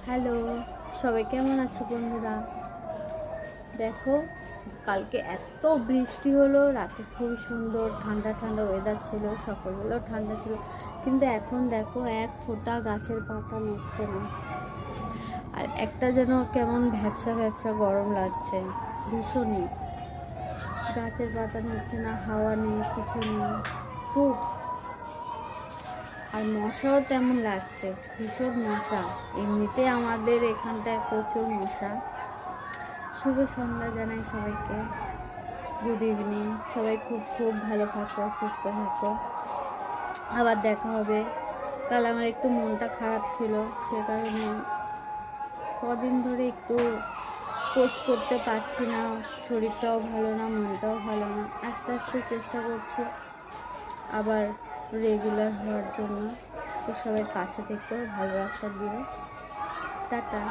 Hello, সবাই কেমন আছো বন্ধুরা? দেখো, কালকে এত বৃষ্টি হলো, রাতে খুবই সুন্দর ঠান্ডা ঠান্ডা ওয়েদার ছিল, সকালবেলাও ঠান্ডা ছিল, কিন্তু এখন দেখো এক ফোঁটা গাছের পাতা নড়ছে না। আর একটা যেন কেমন ভ্যাপসা ভ্যাপসা গরম লাগছে ভীষণই। গাছের পাতা নড়ছে না, হাওয়া নেই, কিছু নেই, খুব। আর মশাও তেমন লাগছে, ভীষণ মশা। এমনিতে আমাদের এখানটায় প্রচুর মশা। শুভ সন্ধ্যা জানাই সবাইকে, গুড ইভিনিং। সবাই খুব খুব ভালো থাকো, সুস্থ থাকো। আবার দেখা হবে। কাল আমার একটু মনটা খারাপ ছিল, সে কারণে কদিন ধরে একটু পোস্ট করতে পারছি না। শরীরটাও ভালো না, মনটাও ভালো না। আস্তে আস্তে চেষ্টা করছি আবার রেগুলার হওয়ার জন্য। তো সবাই পাশে থেকেও ভালোবাসা দিও। টাটা।